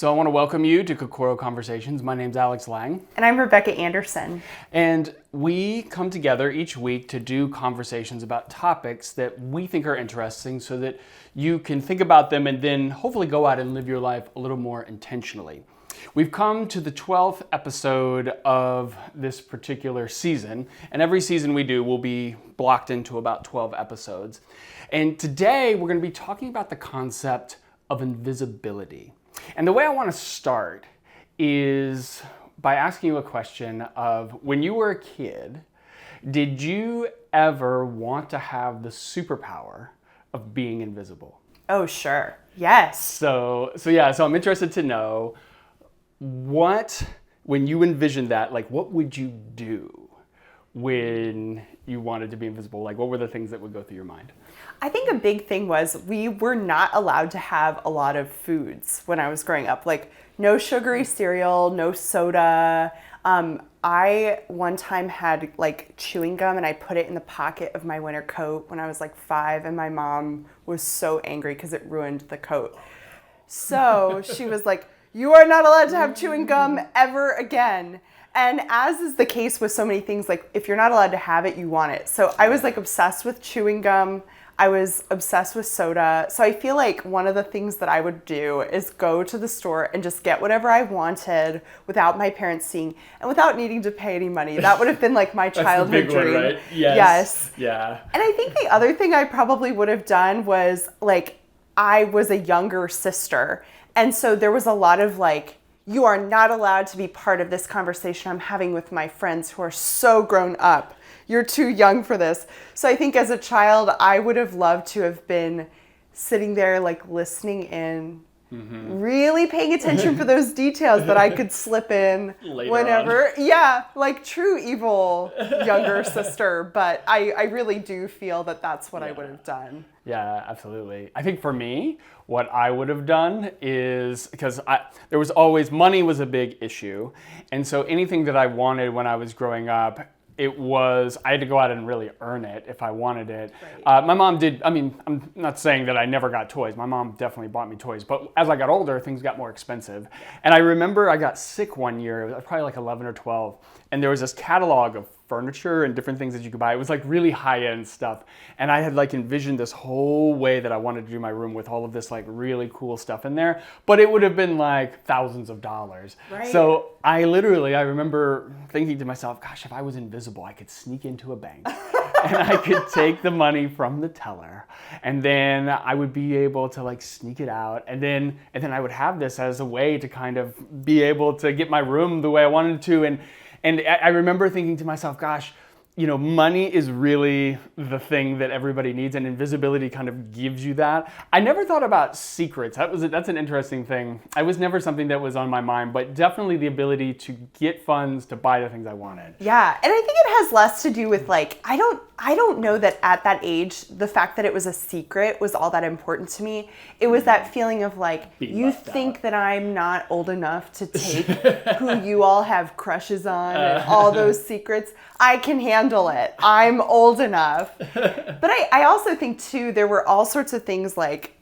So I want to welcome you to Kokoro Conversations. My name's Alex Lang. And I'm Rebekah Anderson. And we come together each week to do conversations about topics that we think are interesting so that you can think about them and then hopefully go out and live your life a little more intentionally. We've come to the 12th episode of this particular season, and every season we do will be blocked into about 12 episodes. And today we're going to be talking about the concept of invisibility. And the way I want to start is by asking you a question of, when you were a kid, did you ever want to have the superpower of being invisible? Oh, sure. Yes. So I'm interested to know when you envisioned that, like, what would you do when you wanted to be invisible? Like, what were the things that would go through your mind? I think a big thing was we were not allowed to have a lot of foods when I was growing up. Like, no sugary cereal, no soda. I one time had like chewing gum and I put it in the pocket of my winter coat when I was like 5, and my mom was so angry because it ruined the coat. So she was like, "You are not allowed to have chewing gum ever again." And as is the case with so many things, like, if you're not allowed to have it, you want it. So I was like obsessed with chewing gum. I was obsessed with soda. So I feel like one of the things that I would do is go to the store and just get whatever I wanted without my parents seeing and without needing to pay any money. That would have been like my childhood That's the big dream. one, right? Yes. Yeah. And I think the other thing I probably would have done was, like, I was a younger sister. And so there was a lot of like, you are not allowed to be part of this conversation I'm having with my friends who are so grown up. You're too young for this. So I think as a child, I would have loved to have been sitting there, like, listening in, really paying attention for those details that I could slip in Later whenever. on. Yeah, like true evil younger sister. But I really do feel that that's what I would have done. Yeah, absolutely. I think for me, what I would have done is, because there was always, money was a big issue. And so anything that I wanted when I was growing up, I had to go out and really earn it if I wanted it. Right. My mom did, I'm not saying that I never got toys. My mom definitely bought me toys. But as I got older, things got more expensive. And I remember I got sick one year. I was probably like 11 or 12. And there was this catalog of furniture and different things that you could buy. It was like really high-end stuff. And I had like envisioned this whole way that I wanted to do my room with all of this like really cool stuff in there. But it would have been like thousands of dollars. Right. So I remember thinking to myself, gosh, if I was invisible, I could sneak into a bank and I could take the money from the teller, and then I would be able to like sneak it out, and then I would have this as a way to kind of be able to get my room the way I wanted to. And I remember thinking to myself, gosh, money is really the thing that everybody needs, and invisibility kind of gives you that. I never thought about secrets. That's an interesting thing. I was never something that was on my mind, but definitely the ability to get funds to buy the things I wanted. Yeah, and I think it has less to do with, like, I don't know that at that age, the fact that it was a secret was all that important to me. It was that feeling of like, you think that I'm not old enough to take who you all have crushes on and all those secrets. I can handle it. I'm old enough. But I also think too, there were all sorts of things like,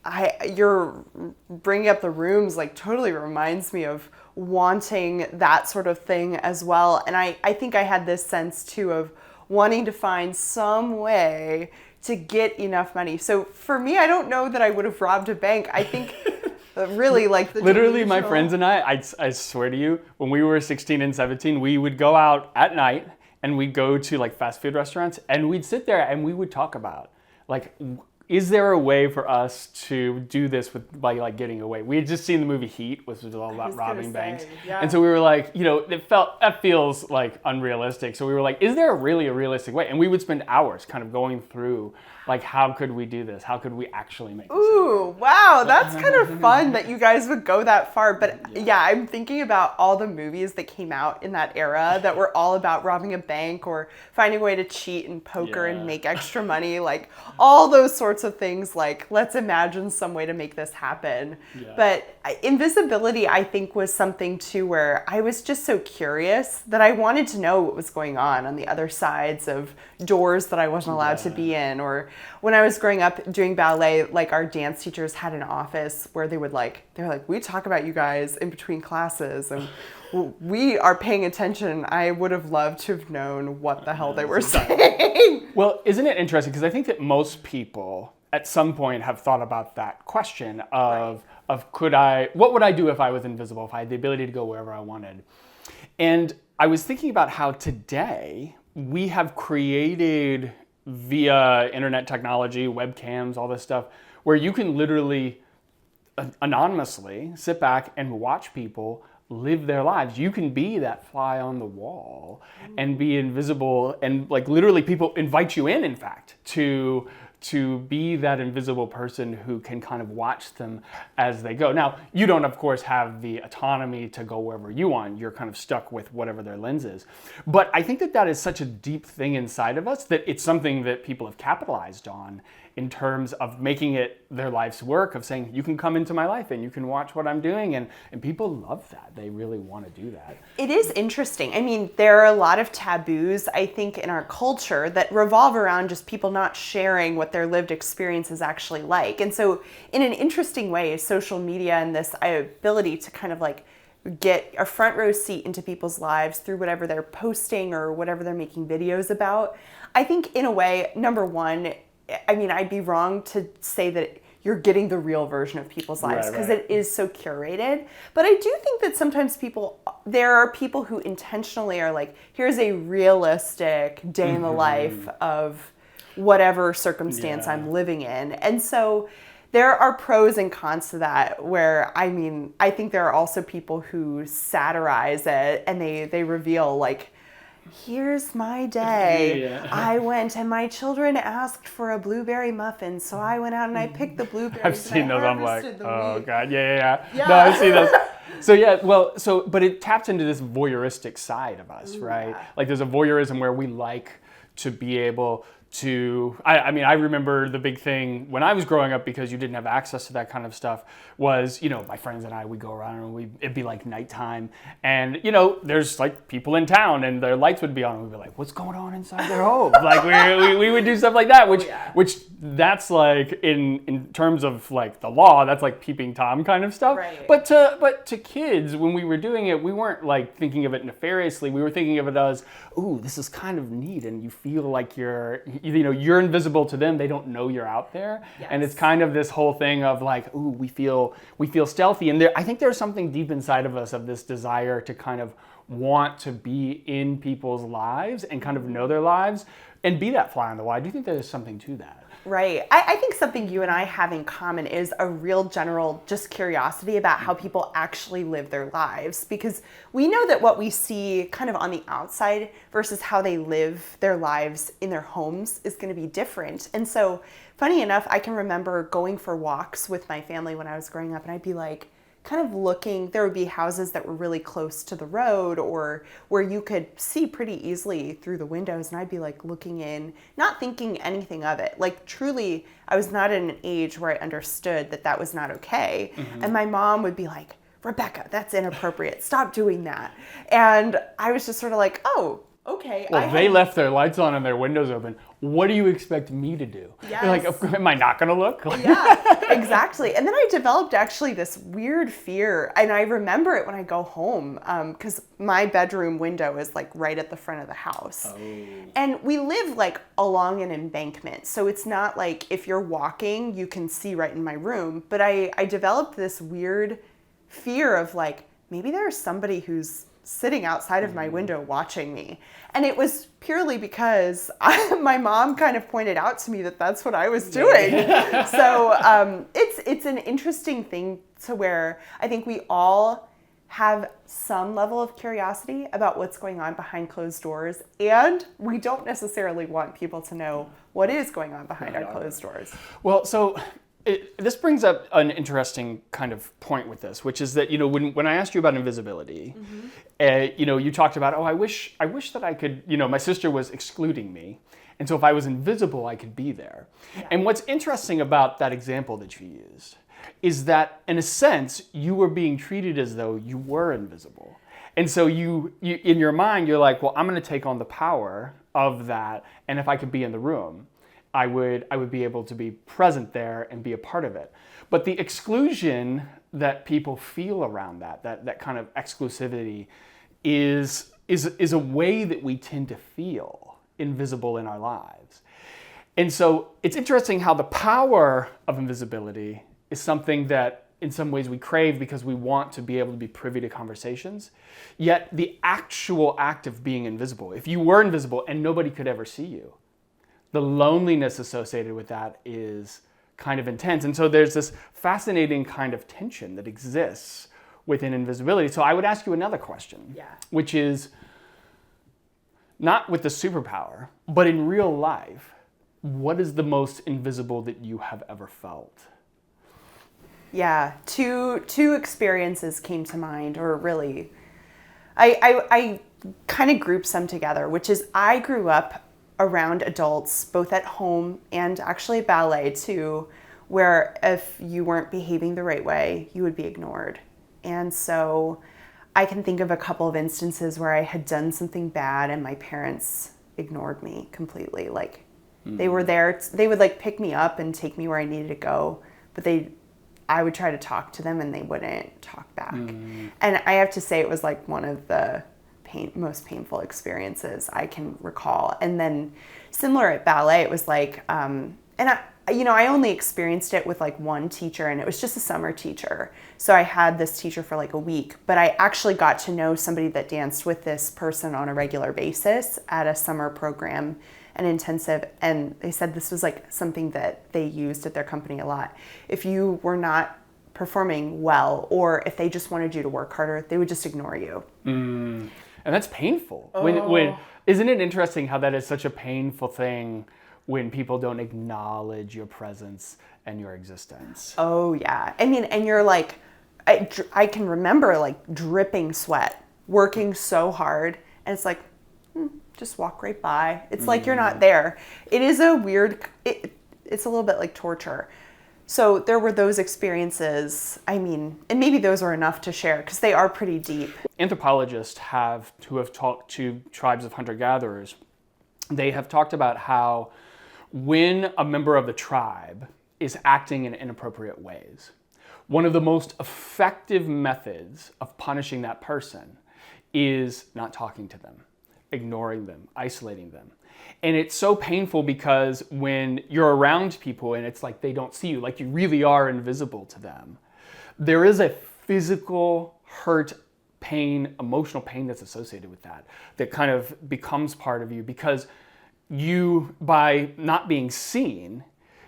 you're bringing up the rooms, like, totally reminds me of wanting that sort of thing as well. And I think I had this sense too of wanting to find some way to get enough money. So for me, I don't know that I would have robbed a bank. I think really like the literally my friends and I swear to you, when we were 16 and 17, we would go out at night and we'd go to like fast food restaurants and we'd sit there and we would talk about, like, is there a way for us to do this by like getting away? We had just seen the movie Heat, which was all about robbing banks. Yeah. And so we were like, that feels like unrealistic. So we were like, is there really a realistic way? And we would spend hours kind of going through, like, how could we do this? How could we actually make this? Ooh, wow, that's kind of fun that you guys would go that far. But yeah, I'm thinking about all the movies that came out in that era that were all about robbing a bank or finding a way to cheat in poker and make extra money, like all those sorts sorts of things like, let's imagine some way to make this happen. Yeah. But invisibility, I think, was something too where I was just so curious that I wanted to know what was going on the other sides of doors that I wasn't allowed to be in. Or when I was growing up doing ballet, like our dance teachers had an office where they're like, we talk about you guys in between classes and we are paying attention. I would have loved to have known what the hell they were saying. Well, isn't it interesting? Because I think that most people at some point have thought about that question of what would I do if I was invisible, if I had the ability to go wherever I wanted? And I was thinking about how today we have created via internet technology, webcams, all this stuff, where you can literally anonymously sit back and watch people live their lives. You can be that fly on the wall and be invisible, and like literally people invite you in fact, to be that invisible person who can kind of watch them as they go. Now, you don't, of course, have the autonomy to go wherever you want. You're kind of stuck with whatever their lens is. But I think that is such a deep thing inside of us that it's something that people have capitalized on in terms of making it their life's work, of saying, you can come into my life and you can watch what I'm doing. And people love that. They really want to do that. It is interesting. I mean, there are a lot of taboos, I think, in our culture that revolve around just people not sharing what their lived experience is actually like. And so in an interesting way, social media and this ability to kind of like get a front row seat into people's lives through whatever they're posting or whatever they're making videos about, I think in a way, number one, I mean, I'd be wrong to say that you're getting the real version of people's lives because it is so curated. But I do think that sometimes there are people who intentionally are like, here's a realistic day in the life of whatever circumstance I'm living in. And so there are pros and cons to that, where, I mean, I think there are also people who satirize it and they reveal like, here's my day. Yeah. I went and my children asked for a blueberry muffin, so I went out and I picked the blueberries. I've seen those. I'm like, oh wheat. God, yeah. No, I've seen those. So yeah, but it taps into this voyeuristic side of us, right? Like there's a voyeurism where we like to be able to, I mean, I remember the big thing when I was growing up, because you didn't have access to that kind of stuff, was, my friends and I would go around and it'd be like nighttime, and there's like people in town and their lights would be on and we'd be like, what's going on inside their home? Like we would do stuff like that, which that's like in terms of like the law, that's like peeping Tom kind of stuff. Right. But to kids, when we were doing it, we weren't like thinking of it nefariously. We were thinking of it as, ooh, this is kind of neat, and you feel like you're invisible to them. They don't know you're out there. Yes. And it's kind of this whole thing of like, ooh, we feel stealthy. And I think there's something deep inside of us of this desire to kind of want to be in people's lives and kind of know their lives and be that fly on the wall. I do think there's something to that. Right. I think something you and I have in common is a real general just curiosity about how people actually live their lives, because we know that what we see kind of on the outside versus how they live their lives in their homes is going to be different. And so, funny enough, I can remember going for walks with my family when I was growing up, and I'd be like, kind of looking, there would be houses that were really close to the road or where you could see pretty easily through the windows, and I'd be like looking in, not thinking anything of it. Like truly, I was not in an age where I understood that was not okay. Mm-hmm. And my mom would be like, Rebekah, that's inappropriate. Stop doing that. And I was just sort of like, oh, okay. Well, they left their lights on and their windows open. What do you expect me to do? Yes. You're like, am I not going to look? Yeah, exactly. And then I developed actually this weird fear, and I remember it when I go home, because my bedroom window is like right at the front of the house. Oh. And we live like along an embankment, so it's not like if you're walking, you can see right in my room. But I developed this weird fear of like, maybe there's somebody who's sitting outside of my window watching me. And it was purely because my mom kind of pointed out to me that that's what I was doing. So it's an interesting thing to where I think we all have some level of curiosity about what's going on behind closed doors, and we don't necessarily want people to know what is going on behind our closed doors. Well, so this brings up an interesting kind of point with this, which is that, when I asked you about invisibility, you talked about, I wish that I could, my sister was excluding me. And so if I was invisible, I could be there. Yeah. And what's interesting about that example that you used is that, in a sense, you were being treated as though you were invisible. And so you in your mind, you're like, well, I'm going to take on the power of that. And if I could be in the room, I would be able to be present there and be a part of it. But the exclusion that people feel around that kind of exclusivity is a way that we tend to feel invisible in our lives. And so it's interesting how the power of invisibility is something that in some ways we crave because we want to be able to be privy to conversations. Yet the actual act of being invisible, if you were invisible and nobody could ever see you, the loneliness associated with that is kind of intense. And so there's this fascinating kind of tension that exists within invisibility. So I would ask you another question, which is not with the superpower, but in real life, what is the most invisible that you have ever felt? Yeah, two experiences came to mind, or really, I kind of group some together, which is I grew up around adults, both at home and actually ballet too, where if you weren't behaving the right way, you would be ignored. And so I can think of a couple of instances where I had done something bad and my parents ignored me completely. Like they were there, they would like pick me up and take me where I needed to go, but I would try to talk to them and they wouldn't talk back. And I have to say it was like one of the most painful experiences I can recall. And then similar at ballet, it was like, I only experienced it with like one teacher, and it was just a summer teacher. So I had this teacher for like a week, but I actually got to know somebody that danced with this person on a regular basis at a summer program, an intensive. And they said this was like something that they used at their company a lot. If you were not performing well, or if they just wanted you to work harder, they would just ignore you. And that's painful. When isn't it interesting how that is such a painful thing when people don't acknowledge your presence and your existence? Oh yeah. I mean, and you're like, I can remember like dripping sweat, working so hard, and it's like, just walk right by. It's like you're not there. It is a weird, it's a little bit like torture. So there were those experiences. I mean, and maybe those are enough to share because they are pretty deep. Anthropologists who have talked to tribes of hunter-gatherers, they have talked about how when a member of the tribe is acting in inappropriate ways, one of the most effective methods of punishing that person is not talking to them, ignoring them, isolating them. And it's so painful because when you're around people and it's like they don't see you, like you really are invisible to them, there is a physical hurt, pain, emotional pain that's associated with that kind of becomes part of you because you, by not being seen,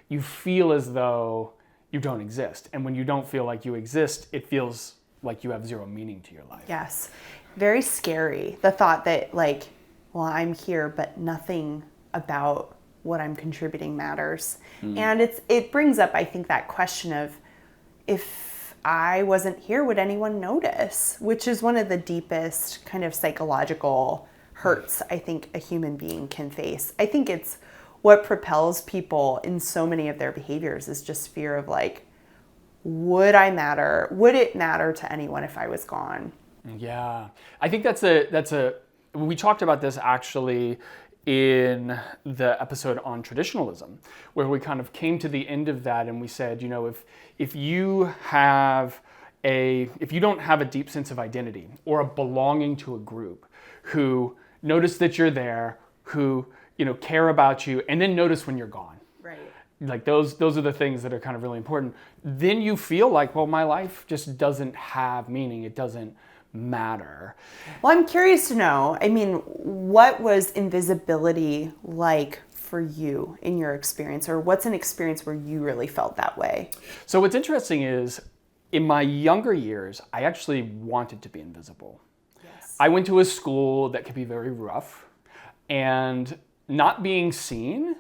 you feel as though you don't exist. And when you don't feel like you exist, it feels like you have zero meaning to your life. Yes. Very scary. The thought that like, well, I'm here, but nothing about what I'm contributing matters. And it brings up, I think, that question of if I wasn't here, would anyone notice? Which is one of the deepest kind of psychological hurts I think a human being can face. I think it's what propels people in so many of their behaviors is just fear of like, would I matter? Would it matter to anyone if I was gone? Yeah, I think we talked about this actually in the episode on traditionalism, where we kind of came to the end of that and we said, if you don't have a deep sense of identity or a belonging to a group who notice that you're there, who care about you, and then notice when you're gone. Right. Like those are the things that are kind of really important. Then you feel like, well, my life just doesn't have meaning. It doesn't matter. Well, I'm curious to know, I mean, what was invisibility like for you in your experience, or what's an experience where you really felt that way? So what's interesting is in my younger years, I actually wanted to be invisible. Yes. I went to a school that could be very rough, and not being seen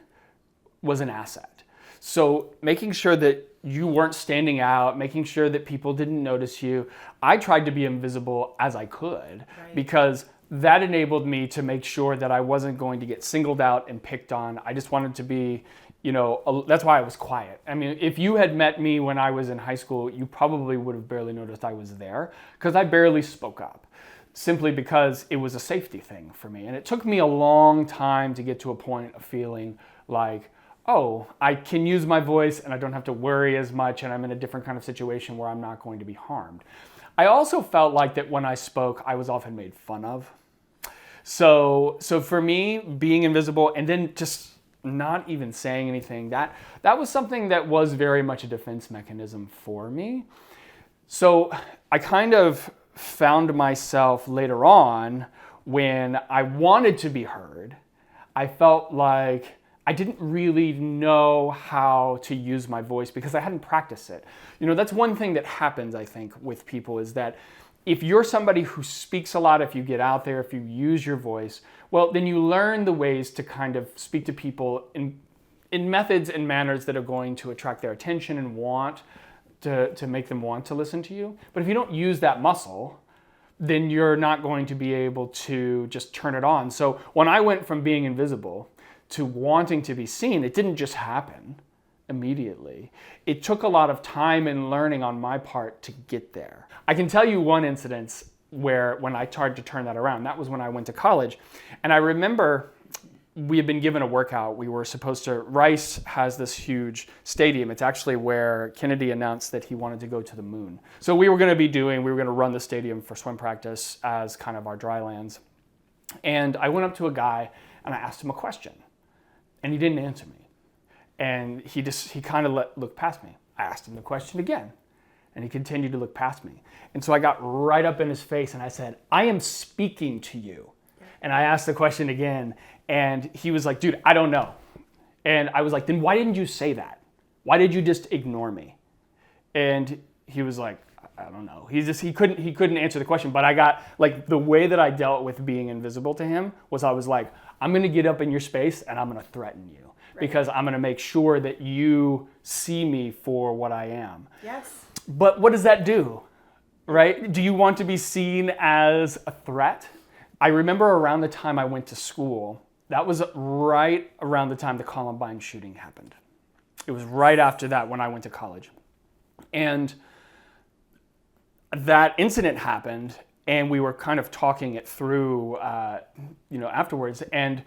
was an asset. So making sure that you weren't standing out, making sure that people didn't notice you. I tried to be invisible as I could because that enabled me to make sure that I wasn't going to get singled out and picked on. I just wanted to be, that's why I was quiet. I mean, if you had met me when I was in high school, you probably would have barely noticed I was there because I barely spoke up, simply because it was a safety thing for me. And it took me a long time to get to a point of feeling like, oh, I can use my voice and I don't have to worry as much, and I'm in a different kind of situation where I'm not going to be harmed. I also felt like that when I spoke, I was often made fun of. So for me, being invisible and then just not even saying anything, that was something that was very much a defense mechanism for me. So I kind of found myself later on when I wanted to be heard, I felt like I didn't really know how to use my voice because I hadn't practiced it. That's one thing that happens, I think, with people is that if you're somebody who speaks a lot, if you get out there, if you use your voice, well, then you learn the ways to kind of speak to people in methods and manners that are going to attract their attention and want to make them want to listen to you. But if you don't use that muscle, then you're not going to be able to just turn it on. So when I went from being invisible to wanting to be seen, it didn't just happen immediately. It took a lot of time and learning on my part to get there. I can tell you one incident where when I tried to turn that around, that was when I went to college. And I remember we had been given a workout. We were supposed to, Rice has this huge stadium. It's actually where Kennedy announced that he wanted to go to the moon. So we were going to run the stadium for swim practice as kind of our dry lands. And I went up to a guy and I asked him a question. And he didn't answer me. And he kind of looked past me. I asked him the question again. And he continued to look past me. And so I got right up in his face and I said, I am speaking to you. And I asked the question again. And he was like, dude, I don't know. And I was like, then why didn't you say that? Why did you just ignore me? And he was like, I don't know. He couldn't answer the question. But I got, like, the way that I dealt with being invisible to him was I was like, I'm going to get up in your space and I'm going to threaten you. Right. Because I'm going to make sure that you see me for what I am. Yes. But what does that do? Right? Do you want to be seen as a threat? I remember around the time I went to school, that was right around the time the Columbine shooting happened. It was right after that when I went to college. And that incident happened and we were kind of talking it through, afterwards. And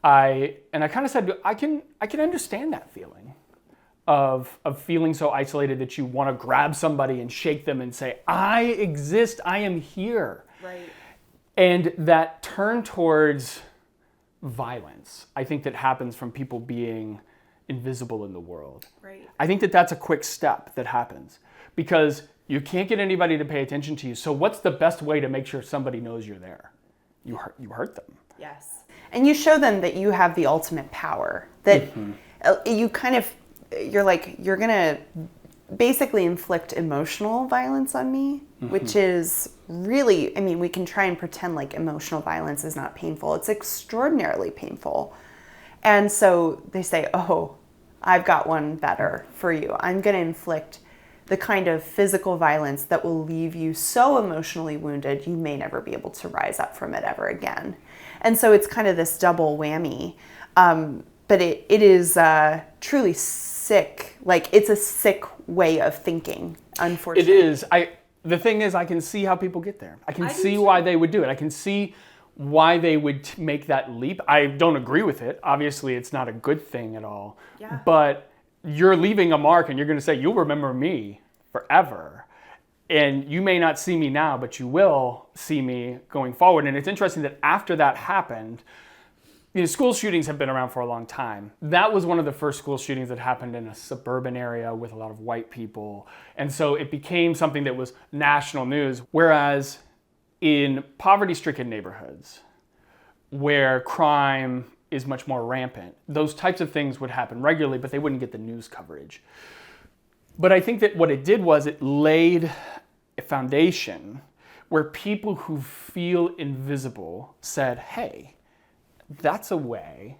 I kind of said, I can understand that feeling of feeling so isolated that you want to grab somebody and shake them and say, I exist, I am here. Right. And that turn towards violence, I think that happens from people being invisible in the world. Right. I think that that's a quick step that happens because you can't get anybody to pay attention to you. So what's the best way to make sure somebody knows you're there? You hurt them. Yes. And you show them that you have the ultimate power, that you're like, you're going to basically inflict emotional violence on me, which is really, we can try and pretend like emotional violence is not painful. It's extraordinarily painful. And so they say, oh, I've got one better for you. I'm going to inflict the kind of physical violence that will leave you so emotionally wounded, you may never be able to rise up from it ever again. And so it's kind of this double whammy. But it is truly sick. Like, it's a sick way of thinking, unfortunately. It is. The thing is, I can see how people get there. I can see why they would do it. I can see why they would make that leap. I don't agree with it. Obviously, it's not a good thing at all. Yeah. But you're leaving a mark and you're going to say, you'll remember me forever. And you may not see me now, but you will see me going forward. And it's interesting that after that happened, school shootings have been around for a long time. That was one of the first school shootings that happened in a suburban area with a lot of white people. And so it became something that was national news. Whereas in poverty-stricken neighborhoods where crime is much more rampant, those types of things would happen regularly, but they wouldn't get the news coverage. But I think that what it did was it laid a foundation where people who feel invisible said, hey, that's a way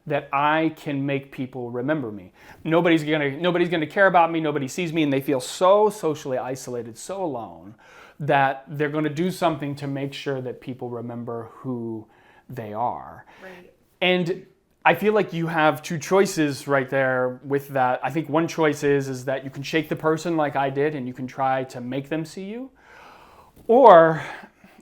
that I can make people remember me. Nobody's gonna care about me, nobody sees me, and they feel so socially isolated, so alone, that they're gonna do something to make sure that people remember who they are. Right. And I feel like you have two choices right there with that. I think one choice is that you can shake the person like I did and you can try to make them see you. Or,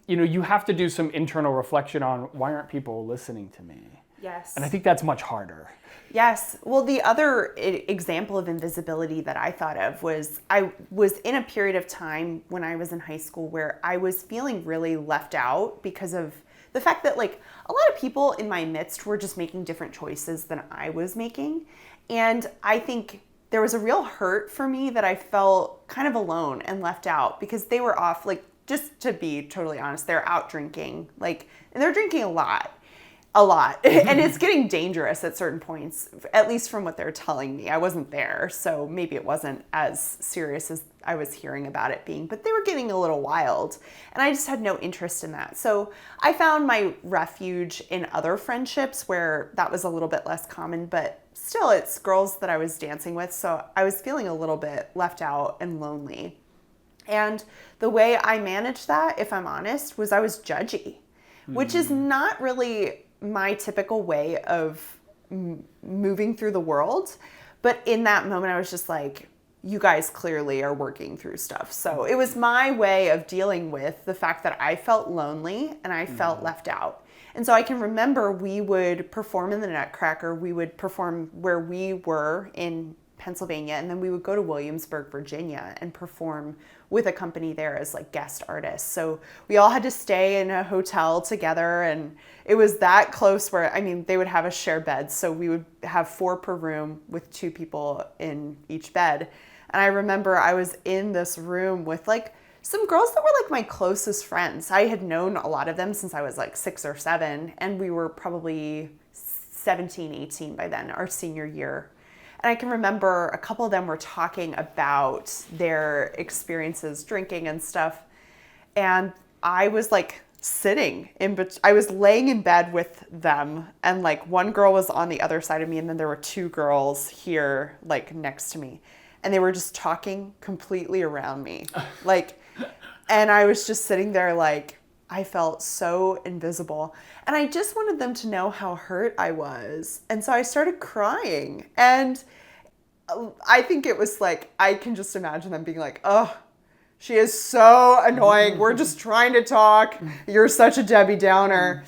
you have to do some internal reflection on, why aren't people listening to me? Yes. And I think that's much harder. Yes. Well, the other example of invisibility that I thought of was I was in a period of time when I was in high school where I was feeling really left out because of the fact that like a lot of people in my midst were just making different choices than I was making. And I think there was a real hurt for me that I felt kind of alone and left out because they were off, like, just to be totally honest, they're out drinking, like, and they're drinking a lot. And it's getting dangerous at certain points, at least from what they're telling me. I wasn't there, so maybe it wasn't as serious as I was hearing about it being, but they were getting a little wild, and I just had no interest in that. So I found my refuge in other friendships where that was a little bit less common, but still it's girls that I was dancing with, so I was feeling a little bit left out and lonely. And the way I managed that, if I'm honest, was I was judgy, which is not really my typical way of moving through the world. But in that moment, I was just like, you guys clearly are working through stuff. So it was my way of dealing with the fact that I felt lonely and I felt left out. And so I can remember we would perform in the Nutcracker. We would perform where we were in Pennsylvania, and then we would go to Williamsburg, Virginia, and perform with a company there as like guest artists. So we all had to stay in a hotel together, and it was that close where, they would have us share beds. So we would have 4 per room with 2 people in each bed. And I remember I was in this room with like some girls that were like my closest friends. I had known a lot of them since I was like 6 or 7, and we were probably 17, 18 by then, our senior year. And I can remember a couple of them were talking about their experiences drinking and stuff. And I was like I was laying in bed with them, and like one girl was on the other side of me, and then there were 2 girls here like next to me. And they were just talking completely around me. And I was just sitting there like, I felt so invisible. And I just wanted them to know how hurt I was. And so I started crying. And I think it was like, I can just imagine them being like, oh, she is so annoying. We're just trying to talk. You're such a Debbie Downer.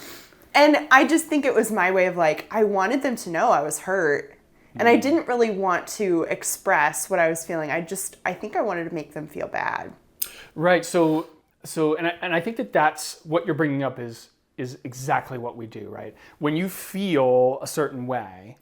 And I just think it was my way of like, I wanted them to know I was hurt. And I didn't really want to express what I was feeling. I think I wanted to make them feel bad. Right. So I think that's what you're bringing up is exactly what we do, right? When you feel a certain way,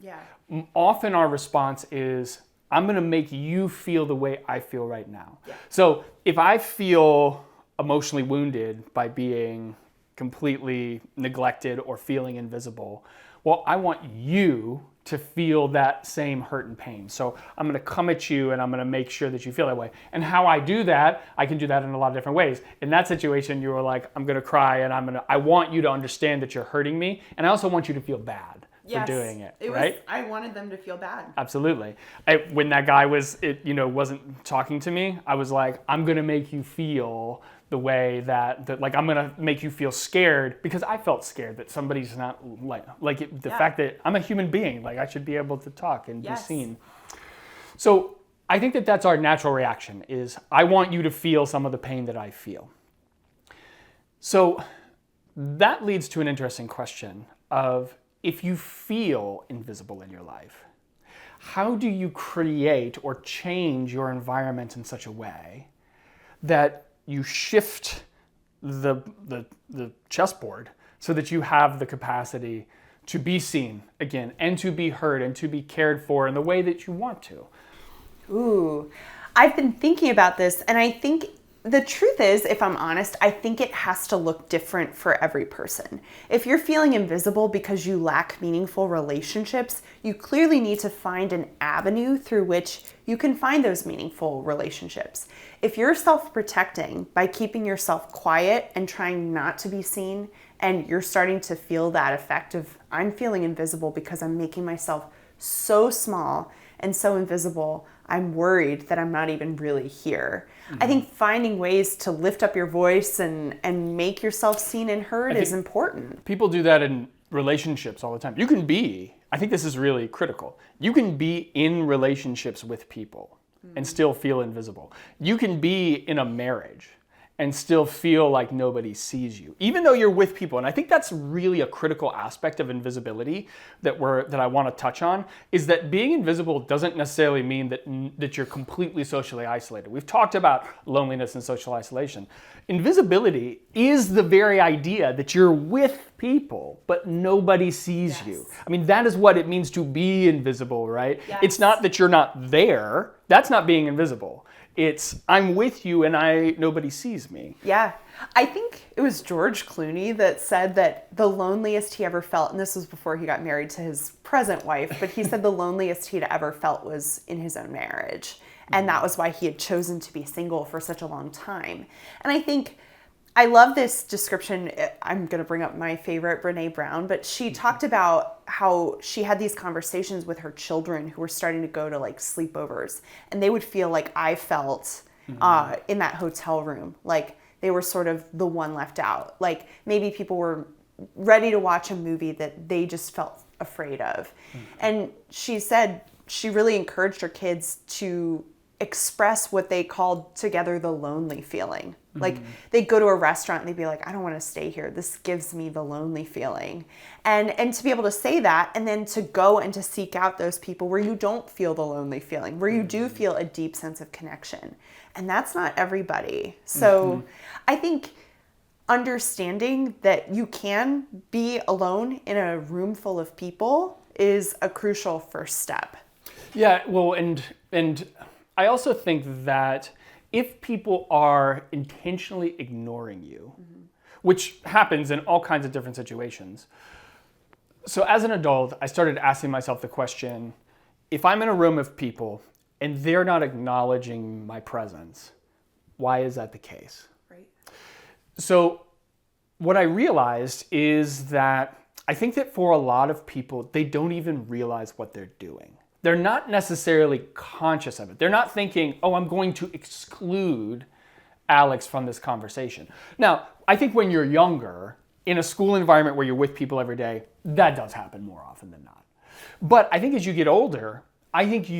often our response is, I'm going to make you feel the way I feel right now. Yeah. So if I feel emotionally wounded by being completely neglected or feeling invisible, well, I want you to feel that same hurt and pain. So I'm going to come at you and I'm going to make sure that you feel that way. And how I do that, I can do that in a lot of different ways. In that situation, you were like, I'm going to cry and I want you to understand that you're hurting me. And I also want you to feel bad for doing it, right? I wanted them to feel bad. Absolutely. When that guy wasn't talking to me, I was like, I'm going to make you feel the way that like I'm gonna make you feel scared, because I felt scared that somebody's not the fact that I'm a human being, like I should be able to talk and be seen. So I think that that's our natural reaction, is I want you to feel some of the pain that I feel. So that leads to an interesting question of, if you feel invisible in your life, how do you create or change your environment in such a way that you shift the chessboard so that you have the capacity to be seen again and to be heard and to be cared for in the way that you want to? Ooh, I've been thinking about this, and I think the truth is, if I'm honest, I think it has to look different for every person. If you're feeling invisible because you lack meaningful relationships, you clearly need to find an avenue through which you can find those meaningful relationships. If you're self-protecting by keeping yourself quiet and trying not to be seen, and you're starting to feel that effect of, I'm feeling invisible because I'm making myself so small and so invisible, I'm worried that I'm not even really here. I think finding ways to lift up your voice and make yourself seen and heard is important. People do that in relationships all the time. I think this is really critical. You can be in relationships with people and still feel invisible. You can be in a marriage and still feel like nobody sees you, even though you're with people. And I think that's really a critical aspect of invisibility that I want to touch on, is that being invisible doesn't necessarily mean that you're completely socially isolated. We've talked about loneliness and social isolation. Invisibility is the very idea that you're with people, but nobody sees you. I mean, that is what it means to be invisible, right? Yes. It's not that you're not there. That's not being invisible. It's, I'm with you and nobody sees me. Yeah. I think it was George Clooney that said that the loneliest he ever felt, and this was before he got married to his present wife, but he said the loneliest he'd ever felt was in his own marriage. And that was why he had chosen to be single for such a long time. And I think I love this description. I'm going to bring up my favorite, Brene Brown, but she talked about how she had these conversations with her children who were starting to go to like sleepovers, and they would feel like I felt in that hotel room, like they were sort of the one left out. Like maybe people were ready to watch a movie that they just felt afraid of. And she said she really encouraged her kids to express what they called together the lonely feeling. Like they'd go to a restaurant and they'd be like, I don't want to stay here. This gives me the lonely feeling. And to be able to say that, and then to go and to seek out those people where you don't feel the lonely feeling, where you do feel a deep sense of connection. And that's not everybody. So I think understanding that you can be alone in a room full of people is a crucial first step. Yeah, well, and I also think that if people are intentionally ignoring you, which happens in all kinds of different situations. So as an adult, I started asking myself the question, if I'm in a room of people and they're not acknowledging my presence, why is that the case? Right. So what I realized is that I think that for a lot of people, they don't even realize what they're doing. They're not necessarily conscious of it. They're not thinking, oh, I'm going to exclude Alex from this conversation. Now, I think when you're younger, in a school environment where you're with people every day, that does happen more often than not. But I think as you get older, I think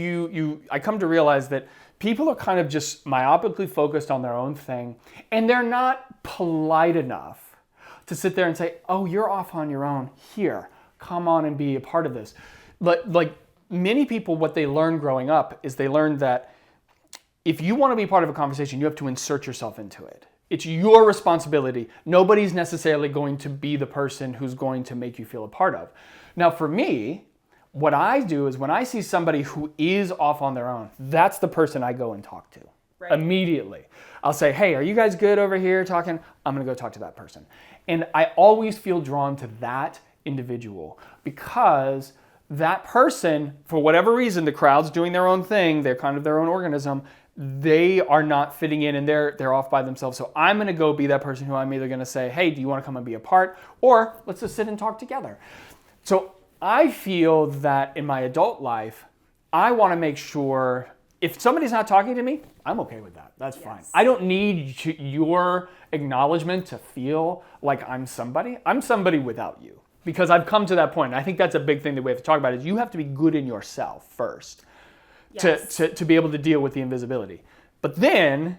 I come to realize that people are kind of just myopically focused on their own thing, and they're not polite enough to sit there and say, oh, you're off on your own. Here, come on and be a part of this. But like, many people, what they learn growing up is they learn that if you want to be part of a conversation, you have to insert yourself into it. It's your responsibility. Nobody's necessarily going to be the person who's going to make you feel a part of. Now, for me, what I do is when I see somebody who is off on their own, that's the person I go and talk to. Right. Immediately. I'll say, hey, are you guys good over here talking? I'm going to go talk to that person. And I always feel drawn to that individual because that person, for whatever reason, the crowd's doing their own thing, they're kind of their own organism, they are not fitting in and they're off by themselves. So I'm going to go be that person who I'm either going to say, hey, do you want to come and be a part? Or let's just sit and talk together. So I feel that in my adult life, I want to make sure if somebody's not talking to me, I'm okay with that. That's fine. I don't need your acknowledgement to feel like I'm somebody. I'm somebody without you. Because I've come to that point. And I think that's a big thing that we have to talk about is you have to be good in yourself first to be able to deal with the invisibility. But then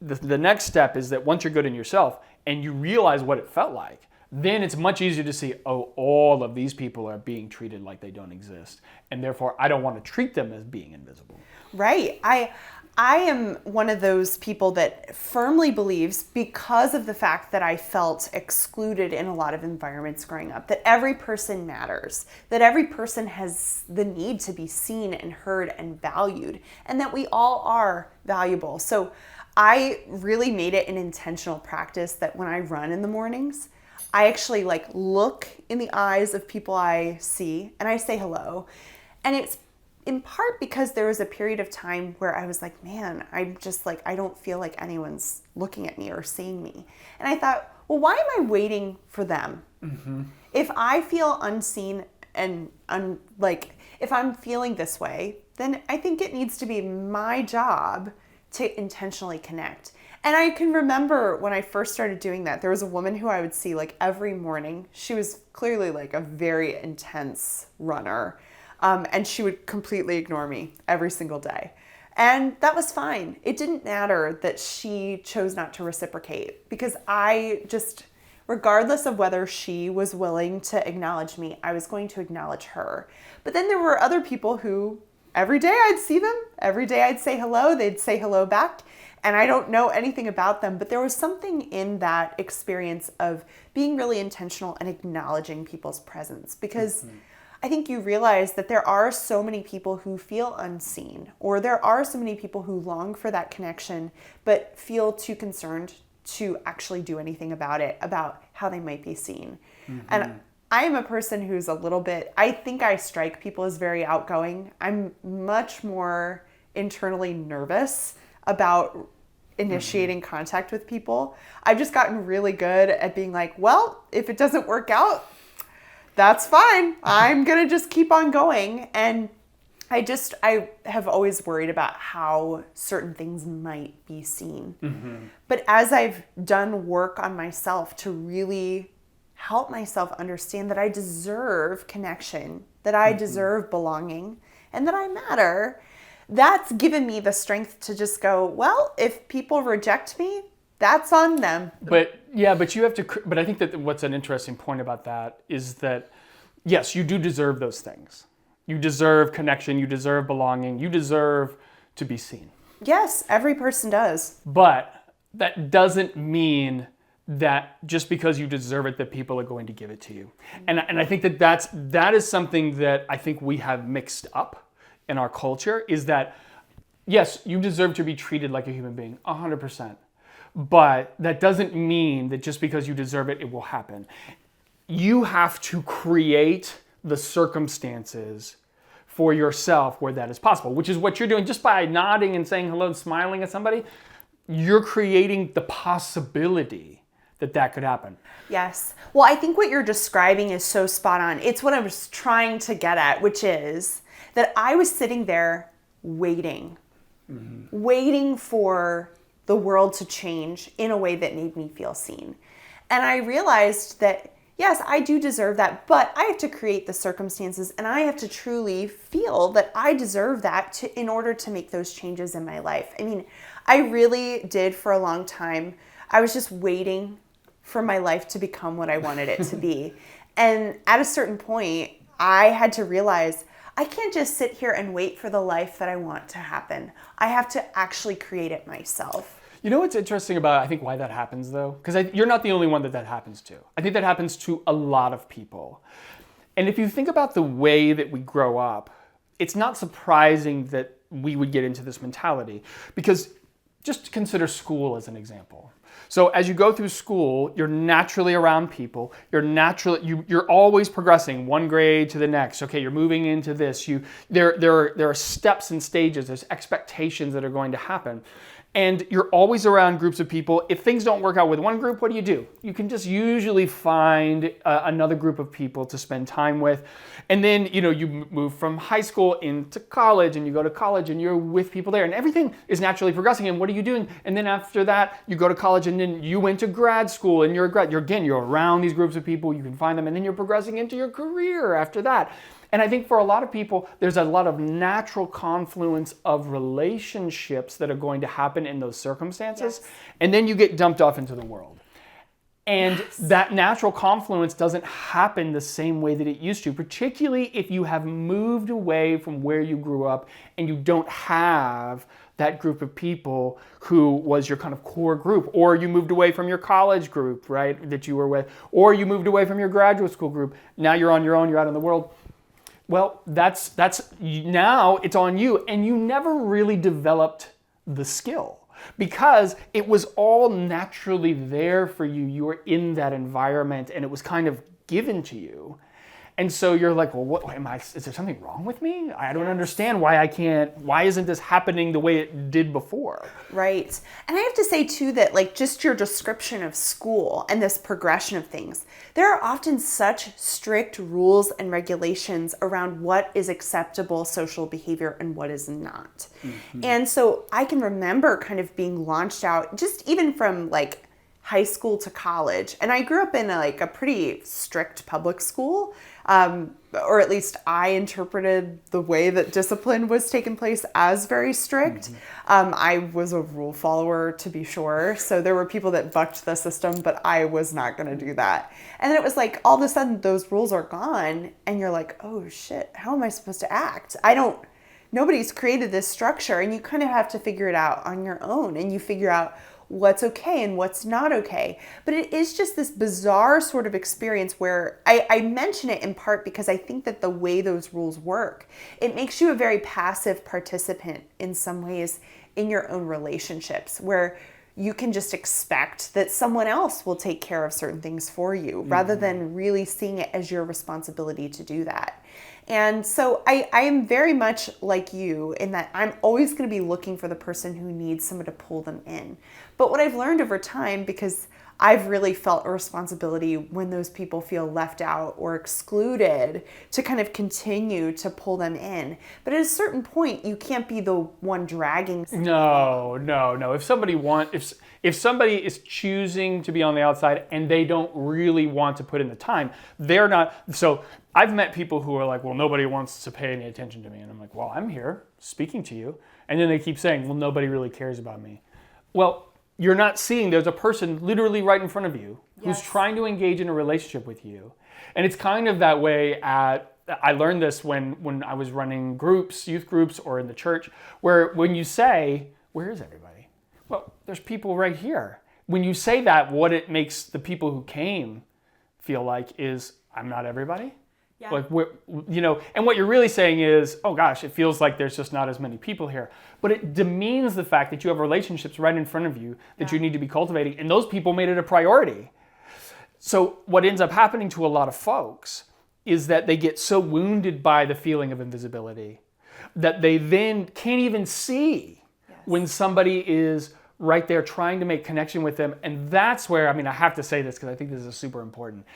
the next step is that once you're good in yourself and you realize what it felt like, then it's much easier to see, oh, all of these people are being treated like they don't exist. And therefore, I don't want to treat them as being invisible. Right. I am one of those people that firmly believes, because of the fact that I felt excluded in a lot of environments growing up, that every person matters, that every person has the need to be seen and heard and valued, and that we all are valuable. So I really made it an intentional practice that when I run in the mornings, I actually like look in the eyes of people I see and I say hello. And it's in part because there was a period of time where I was like, man, I'm just like, I don't feel like anyone's looking at me or seeing me. And I thought, well, why am I waiting for them? If I feel unseen and if I'm feeling this way, then I think it needs to be my job to intentionally connect. And I can remember when I first started doing that, there was a woman who I would see like every morning. She was clearly like a very intense runner. And she would completely ignore me every single day. And that was fine. It didn't matter that she chose not to reciprocate because regardless of whether she was willing to acknowledge me, I was going to acknowledge her. But then there were other people who every day I'd see them, every day I'd say hello, they'd say hello back. And I don't know anything about them, but there was something in that experience of being really intentional and acknowledging people's presence because I think you realize that there are so many people who feel unseen, or there are so many people who long for that connection, but feel too concerned to actually do anything about it, about how they might be seen. And I am a person who's I think I strike people as very outgoing. I'm much more internally nervous about initiating contact with people. I've just gotten really good at being like, well, if it doesn't work out, that's fine. I'm going to just keep on going. And I have always worried about how certain things might be seen. But as I've done work on myself to really help myself understand that I deserve connection, that I deserve belonging, and that I matter, that's given me the strength to just go, well, if people reject me, that's on them. But you have to, but I think that what's an interesting point about that is that, yes, you do deserve those things. You deserve connection, you deserve belonging, you deserve to be seen. Yes, every person does. But that doesn't mean that just because you deserve it, that people are going to give it to you. And I think that is something that I think we have mixed up in our culture, is that, yes, you deserve to be treated like a human being, 100%. But that doesn't mean that just because you deserve it, it will happen. You have to create the circumstances for yourself where that is possible, which is what you're doing just by nodding and saying hello and smiling at somebody. You're creating the possibility that could happen. Yes. Well, I think what you're describing is so spot on. It's what I was trying to get at, which is that I was sitting there waiting for the world to change in a way that made me feel seen. And I realized that, yes, I do deserve that, but I have to create the circumstances and I have to truly feel that I deserve that in order to make those changes in my life. I mean, I really did for a long time. I was just waiting for my life to become what I wanted it to be. And at a certain point, I had to realize I can't just sit here and wait for the life that I want to happen. I have to actually create it myself. You know what's interesting about, I think, why that happens, though? Because you're not the only one that happens to. I think that happens to a lot of people. And if you think about the way that we grow up, it's not surprising that we would get into this mentality. Because just consider school as an example. So as you go through school, you're naturally around people. You're always progressing one grade to the next. Okay, you're moving into this. There are steps and stages. There's expectations that are going to happen. And you're always around groups of people. If things don't work out with one group, what do? You can just usually find another group of people to spend time with. And then, you move from high school into college, and you go to college and you're with people there, and everything is naturally progressing. And what are you doing? And then after that, you go to college, and then you went to grad school, and you're around these groups of people. You can find them, and then you're progressing into your career after that. And I think for a lot of people, there's a lot of natural confluence of relationships that are going to happen in those circumstances. Yes. And then you get dumped off into the world. And that natural confluence doesn't happen the same way that it used to, particularly if you have moved away from where you grew up and you don't have that group of people who was your kind of core group, or you moved away from your college group, right, that you were with, or you moved away from your graduate school group. Now you're on your own, you're out in the world. Well, that's now it's on you, and you never really developed the skill. because it was all naturally there for you. You were in that environment and it was kind of given to you. And so you're like, well, what am I? Is there something wrong with me? I don't understand why isn't this happening the way it did before? Right. And I have to say too that like just your description of school and this progression of things, there are often such strict rules and regulations around what is acceptable social behavior and what is not. Mm-hmm. And so I can remember kind of being launched out just even from like high school to college. And I grew up in a pretty strict public school, or at least I interpreted the way that discipline was taking place as very strict. I was a rule follower, to be sure. So there were people that bucked the system, but I was not going to do that. And then it was like, all of a sudden those rules are gone and you're like, oh shit, how am I supposed to act? Nobody's created this structure, and you kind of have to figure it out on your own, and you figure out what's okay and what's not okay. But it is just this bizarre sort of experience where I mention it in part because I think that the way those rules work, it makes you a very passive participant in some ways in your own relationships, where you can just expect that someone else will take care of certain things for you, rather than really seeing it as your responsibility to do that. And so I am very much like you in that I'm always going to be looking for the person who needs someone to pull them in. But what I've learned over time, because I've really felt a responsibility when those people feel left out or excluded, to kind of continue to pull them in. But at a certain point, you can't be the one dragging. No. If somebody is choosing to be on the outside and they don't really want to put in the time, they're not. So I've met people who are like, well, nobody wants to pay any attention to me. And I'm like, well, I'm here speaking to you. And then they keep saying, well, nobody really cares about me. Well, you're not seeing there's a person literally right in front of you who's trying to engage in a relationship with you. And it's kind of that way I learned this when I was running groups, youth groups, or in the church, where when you say, where is everybody? Well, there's people right here. When you say that, what it makes the people who came feel like is, I'm not everybody. Yeah. Like, and what you're really saying is, oh gosh, it feels like there's just not as many people here. But it demeans the fact that you have relationships right in front of you that you need to be cultivating, and those people made it a priority. So what ends up happening to a lot of folks is that they get so wounded by the feeling of invisibility that they then can't even see when somebody is right there trying to make connection with them. And that's where, I have to say this because I think this is super important.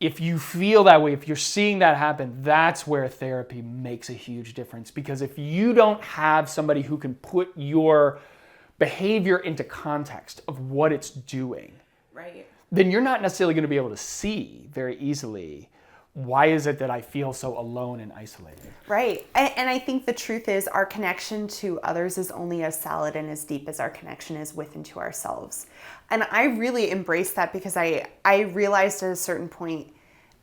If you feel that way, if you're seeing that happen, that's where therapy makes a huge difference. Because if you don't have somebody who can put your behavior into context of what it's doing, then you're not necessarily going to be able to see very easily, why is it that I feel so alone and isolated? Right. And I think the truth is our connection to others is only as solid and as deep as our connection is with and to ourselves. And I really embrace that because I realized at a certain point,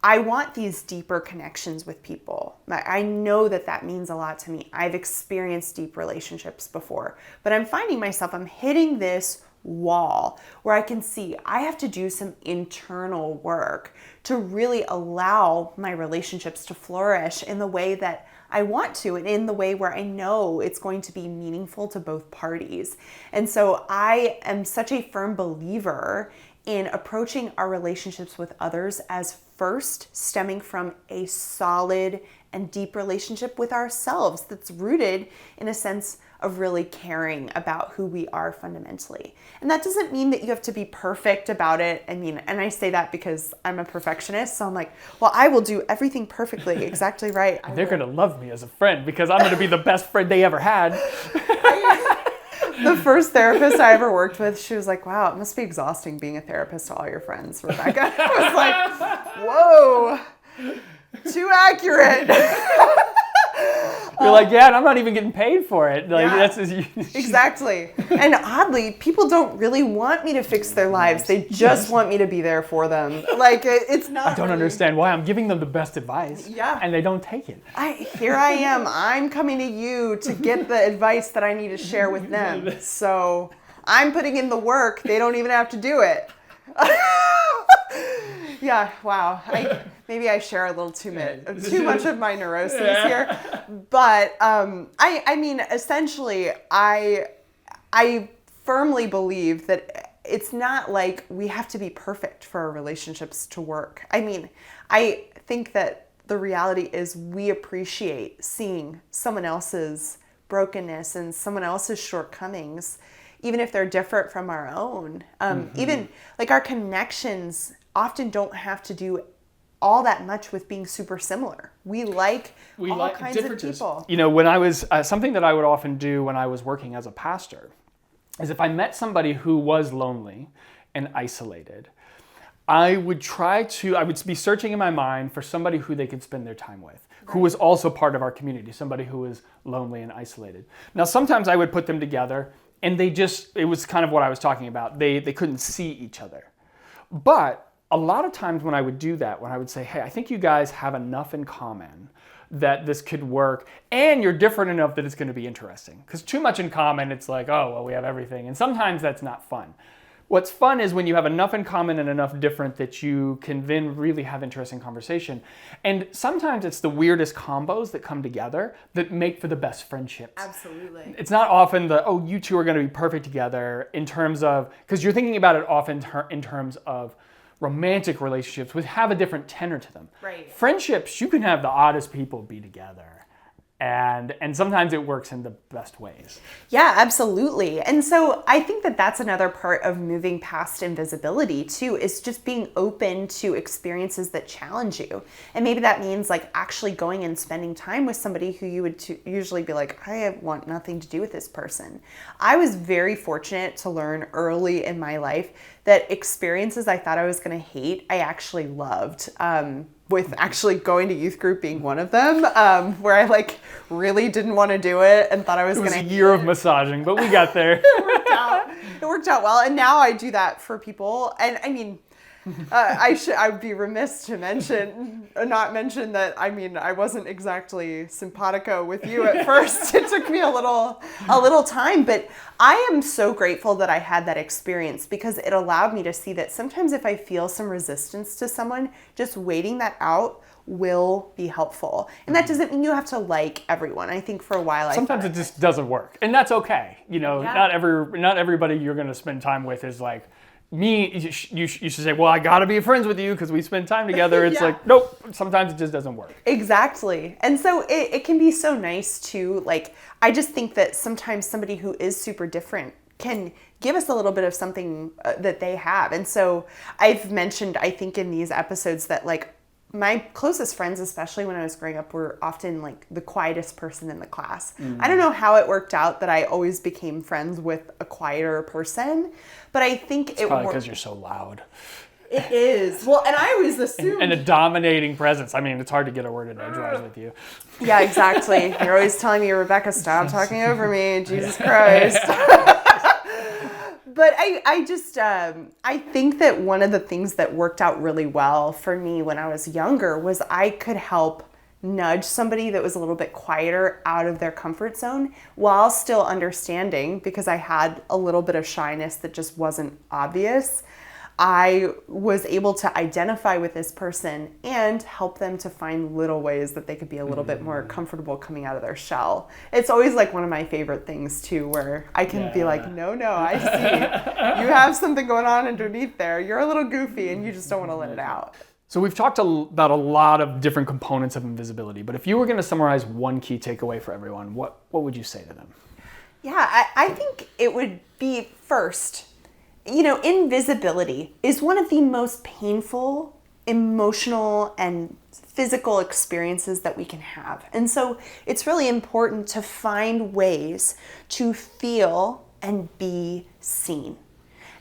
I want these deeper connections with people. I know that means a lot to me. I've experienced deep relationships before, but I'm finding myself, I'm hitting this wall where I can see I have to do some internal work to really allow my relationships to flourish in the way that I want to, and in the way where I know it's going to be meaningful to both parties. And so I am such a firm believer in approaching our relationships with others as first stemming from a solid and deep relationship with ourselves that's rooted in a sense of really caring about who we are fundamentally. And that doesn't mean that you have to be perfect about it. And I say that because I'm a perfectionist. So I'm like, well, I will do everything perfectly, exactly right. They're going to love me as a friend because I'm going to be the best friend they ever had. The first therapist I ever worked with, she was like, wow, it must be exhausting being a therapist to all your friends, Rebekah. I was like, whoa, too accurate. You're like, yeah, and I'm not even getting paid for it. Like, that's exactly. And oddly, people don't really want me to fix their lives. They just want me to be there for them. Like, it's not. I don't understand why I'm giving them the best advice. Yeah. And they don't take it. Here I am. I'm coming to you to get the advice that I need to share with them. So I'm putting in the work. They don't even have to do it. Yeah, wow. Maybe I share a little too much of my neurosis here. But essentially, I firmly believe that it's not like we have to be perfect for our relationships to work. I mean, I think that the reality is we appreciate seeing someone else's brokenness and someone else's shortcomings, even if they're different from our own. Even like our connections often don't have to do all that much with being super similar. We like all kinds of people. You know, when I was, something that I would often do when I was working as a pastor is if I met somebody who was lonely and isolated, I would be searching in my mind for somebody who they could spend their time with, who was also part of our community, somebody who was lonely and isolated. Now, sometimes I would put them together and it was kind of what I was talking about. They couldn't see each other. But a lot of times when I would do that, when I would say, hey, I think you guys have enough in common that this could work, and you're different enough that it's going to be interesting. Because too much in common, it's like, oh, well, we have everything. And sometimes that's not fun. What's fun is when you have enough in common and enough different that you can then really have interesting conversation. And sometimes it's the weirdest combos that come together that make for the best friendships. Absolutely. It's not often you two are going to be perfect together in terms of, because you're thinking about it often in terms of romantic relationships, which have a different tenor to them. Right. Friendships, you can have the oddest people be together. And sometimes it works in the best ways. Yeah, absolutely. And so I think that that's another part of moving past invisibility too, is just being open to experiences that challenge you. And maybe that means like actually going and spending time with somebody who you would usually be like, I want nothing to do with this person. I was very fortunate to learn early in my life that experiences I thought I was going to hate, I actually loved. With actually going to youth group being one of them, where I like really didn't want to do it and thought I was going to. It was a year of massaging, but we got there. It worked out well, and now I do that for people. And I mean, I would be remiss to not mention that. I mean, I wasn't exactly simpatico with you at first. It took me a little time, but I am so grateful that I had that experience because it allowed me to see that sometimes if I feel some resistance to someone, just waiting that out will be helpful. And that doesn't mean you have to like everyone. I think for a while sometimes it just doesn't work, and that's okay. You know, not everybody you're going to spend time with is like me. You should say, well, I got to be friends with you because we spend time together. It's like, nope, sometimes it just doesn't work. Exactly. And so it can be so nice to like, I just think that sometimes somebody who is super different can give us a little bit of something that they have. And so I've mentioned, I think in these episodes that like my closest friends, especially when I was growing up, were often like the quietest person in the class. I don't know how it worked out that I always became friends with a quieter person, but I think it's probably because you're so loud. It is. Well, and I always assumed. And a dominating presence. I mean, it's hard to get a word in edgewise with you. Yeah, exactly. You're always telling me, Rebekah, stop talking over me. Jesus Christ. But I think that one of the things that worked out really well for me when I was younger was I could help nudge somebody that was a little bit quieter out of their comfort zone while still understanding, because I had a little bit of shyness that just wasn't obvious. I was able to identify with this person and help them to find little ways that they could be a little bit more comfortable coming out of their shell. It's always like one of my favorite things too, where I can be like, no, I see. You have something going on underneath there. You're a little goofy and you just don't want to let it out. So we've talked about a lot of different components of invisibility, but if you were going to summarize one key takeaway for everyone, what would you say to them? Yeah, I think it would be first, invisibility is one of the most painful, emotional, and physical experiences that we can have. And so it's really important to find ways to feel and be seen.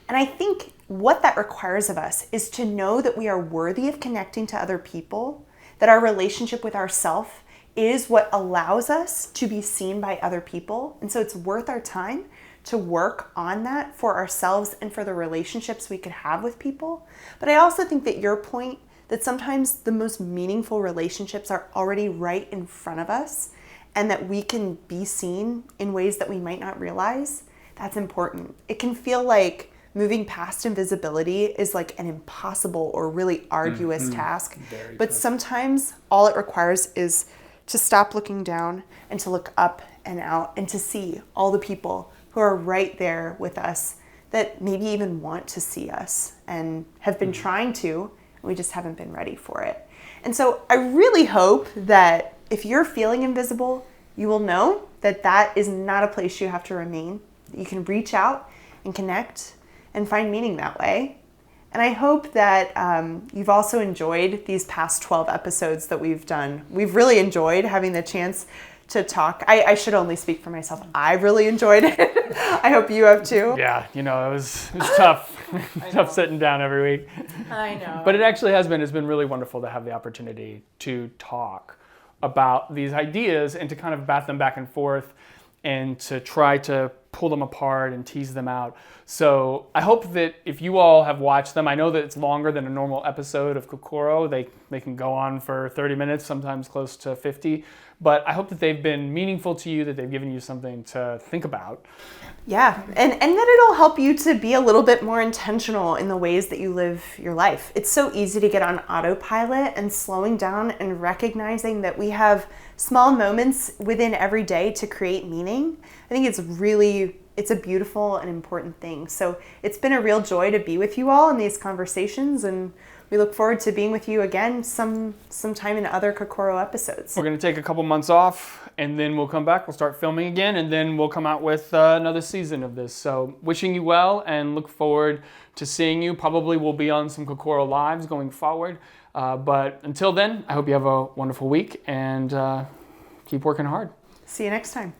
And I think what that requires of us is to know that we are worthy of connecting to other people, that our relationship with ourselves is what allows us to be seen by other people. And so it's worth our time to work on that for ourselves and for the relationships we could have with people. But I also think that your point that sometimes the most meaningful relationships are already right in front of us and that we can be seen in ways that we might not realize, that's important. It can feel like moving past invisibility is like an impossible or really arduous task. But sometimes all it requires is to stop looking down and to look up and out and to see all the people who are right there with us that maybe even want to see us and have been trying to, and we just haven't been ready for it. And so I really hope that if you're feeling invisible, you will know that that is not a place you have to remain. You can reach out and connect and find meaning that way. And I hope that you've also enjoyed these past 12 episodes that we've done. We've really enjoyed having the chance to talk. I should only speak for myself. I really enjoyed it. I hope you have too. Yeah, it was tough. Tough sitting down every week. I know. But it actually has been. It's been really wonderful to have the opportunity to talk about these ideas and to kind of bat them back and forth and to try to pull them apart and tease them out. So I hope that if you all have watched them, I know that it's longer than a normal episode of Kokoro. They can go on for 30 minutes, sometimes close to 50. But I hope that they've been meaningful to you, that they've given you something to think about. Yeah, and that it'll help you to be a little bit more intentional in the ways that you live your life. It's so easy to get on autopilot, and slowing down and recognizing that we have small moments within every day to create meaning. I think it's a beautiful and important thing. So it's been a real joy to be with you all in these conversations, and we look forward to being with you again sometime in other Kokoro episodes. We're going to take a couple months off, and then we'll come back. We'll start filming again, and then we'll come out with another season of this. So wishing you well, and look forward to seeing you. Probably we'll be on some Kokoro Lives going forward. But until then, I hope you have a wonderful week, and keep working hard. See you next time.